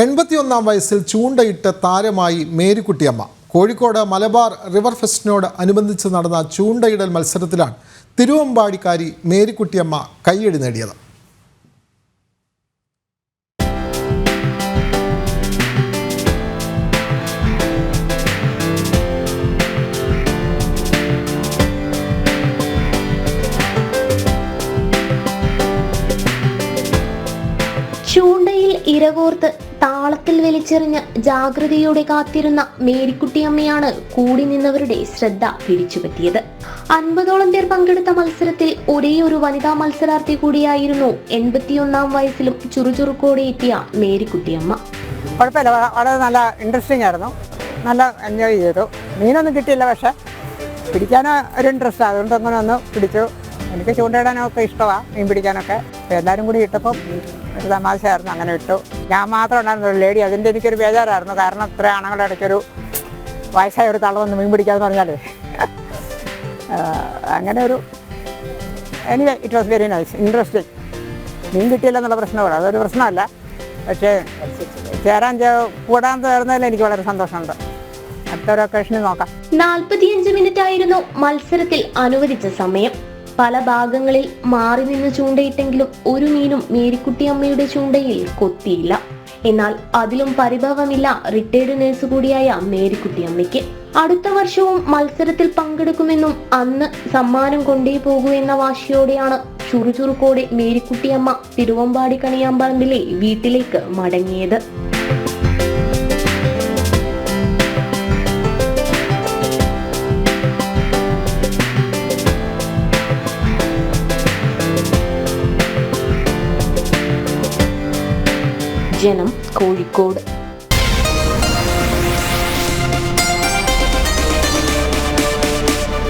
81 വയസ്സിൽ ചൂണ്ടയിട്ട് താരമായി മേരിക്കുട്ടിയമ്മ. കോഴിക്കോട് മലബാർ റിവർ ഫെസ്റ്റിനോട് അനുബന്ധിച്ച് നടന്ന ചൂണ്ടയിടൽ മത്സരത്തിലാണ് തിരുവമ്പാടിക്കാരി മേരിക്കുട്ടിയമ്മ കയ്യടി നേടിയത്. ചൂണ്ടയിൽ ഇരകോർത്ത് താളത്തിൽ വലിച്ചെറിഞ്ഞ് ജാഗ്രതയോടെ കാത്തിരുന്ന മേരിക്കുട്ടിയമ്മയാണ് കൂടി നിന്നവരുടെ ശ്രദ്ധ പിടിച്ചുപറ്റിയത്. 50ഓളം പേർ പങ്കെടുത്ത മത്സരത്തിൽ ഒരേ ഒരു വനിതാ മത്സരാർത്ഥി കൂടിയായിരുന്നു 81 വയസ്സിലും ചുറുചുറുക്കോടെ എത്തിയ മേരിക്കുട്ടിയമ്മ. കുഴപ്പമില്ല, വളരെ നല്ല ഇൻട്രസ്റ്റിംഗ് ആയിരുന്നു, നല്ല എൻജോയ് ചെയ്തു. മീനൊന്നും കിട്ടിയില്ല, പക്ഷെ പിടിക്കാനോ ഒരു ഇൻട്രസ്റ്റ്, അതുകൊണ്ട് അങ്ങനെ ഒന്ന് പിടിച്ചു. എനിക്ക് ചൂണ്ടയിടാനൊക്കെ ഇഷ്ടമാണ്, മീൻ പിടിക്കാനൊക്കെ. എല്ലാവരും കൂടി ഇട്ടപ്പം ഒരു തമാശയായിരുന്നു, അങ്ങനെ ഇട്ടു. ഞാൻ മാത്രം ഉണ്ടായിരുന്നു ഒരു ലേഡി, അതിൻ്റെ എനിക്കൊരു ബേജാറായിരുന്നു. കാരണം ഇത്ര ആണുങ്ങളുടെ ഇടയ്ക്കൊരു വയസ്സായ ഒരു തളവൊന്ന് മീൻ പിടിക്കാമെന്ന് പറഞ്ഞാൽ അങ്ങനെ ഒരു anyway it was very nice, interesting. മീൻ കിട്ടിയില്ല എന്നുള്ള പ്രശ്നമാണ്, അതൊരു പ്രശ്നമല്ല. പക്ഷേ കൂടാൻ തീർന്നതിൽ എനിക്ക് വളരെ സന്തോഷമുണ്ട്. അടുത്തൊരു ഒക്കേഷനിൽ നോക്കാം. 45 മിനിറ്റ് ആയിരുന്നു മത്സരത്തിൽ അനുവദിച്ച സമയം. പല ഭാഗങ്ങളിൽ മാറി നിന്ന് ചൂണ്ടയിട്ടെങ്കിലും ഒരു മീനും മേരിക്കുട്ടിയമ്മയുടെ ചൂണ്ടയിൽ കൊത്തിയില്ല. എന്നാൽ അതിലും പരിഭവമില്ല റിട്ടയർഡ് നഴ്സ് കൂടിയായ മേരിക്കുട്ടിയമ്മയ്ക്ക്. അടുത്ത വർഷവും മത്സരത്തിൽ പങ്കെടുക്കുമെന്നും അന്ന് സമ്മാനം കൊണ്ടേ പോകൂ എന്ന വാശിയോടെയാണ് ചുറുചുറുക്കോടെ മേരിക്കുട്ടിയമ്മ തിരുവമ്പാടി കണിയാമ്പറമ്പിലെ വീട്ടിലേക്ക് മടങ്ങിയത്. ജനം, കോഴിക്കോട്.